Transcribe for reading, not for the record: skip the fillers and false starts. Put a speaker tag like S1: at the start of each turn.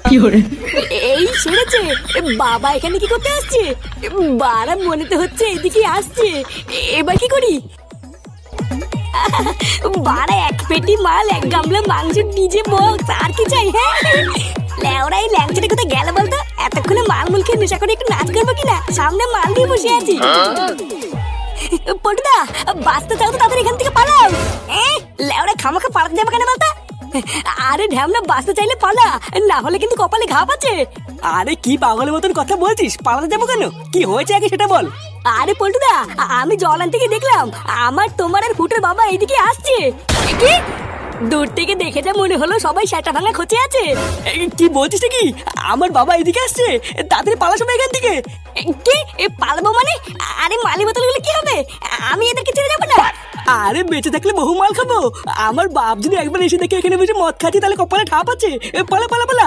S1: এই সেরেছে, বাবা এখানে কি করতে আসছে? বারা মনে তো হচ্ছে এদিকে আসছে। এবার কি করি? বারা এক পেটি মাল, এক গামলা মাংস, ডিজে বক্স, আর কি চাই? হ্যাঁ লেওরা, এই ল্যাংচাটা কোথায় গেল বলতো? এতক্ষণে মাল মুল খেয়ে নেশা করে একটু নাচ করবো কিনা? সামনে মাল দিয়ে বসে আছি। পটুদা, বাঁচতে চাও তো তাদের এখান থেকে পালাও। লেওরা খামাখা পালাতে যাবে কেন বলতো? আরে ঢ্যামনা, বাঁচতে চাইলে পালা, না হলে কিন্তু কপালে ঘাপ আছে।
S2: আরে কি পাগলের মতন কথা বলছিস? পালাতে যাবো কেন? কি হয়েছে আগে সেটা বল।
S1: আরে পল্টুদা, আমি জল আনতে গিয়ে দেখলাম আমার, তোমার আর ফুটের বাবা এইদিকে আসছে। কি? দূর থেকে দেখে যা মনে হলো সবাই সেটা ভাঙা খোঁচে আছে।
S2: কি বলছিস কি? আমার বাবা এদিকে আসছে, তাড়াতাড়ি পালা সবাই এখান থেকে।
S1: কি পালাবো মানে? আরে মালি বোতল গুলো কি হবে? আমি এদেরকে ছেড়ে যাবো না।
S2: আরে বেঁচে থাকলে বহু মাল খাবো। আমার বাপ যদি একবার এসে দেখে এখানে বসে মদ খাচ্ছি, তাহলে কপালে ঠাপ আছে। পালা পালা পালা।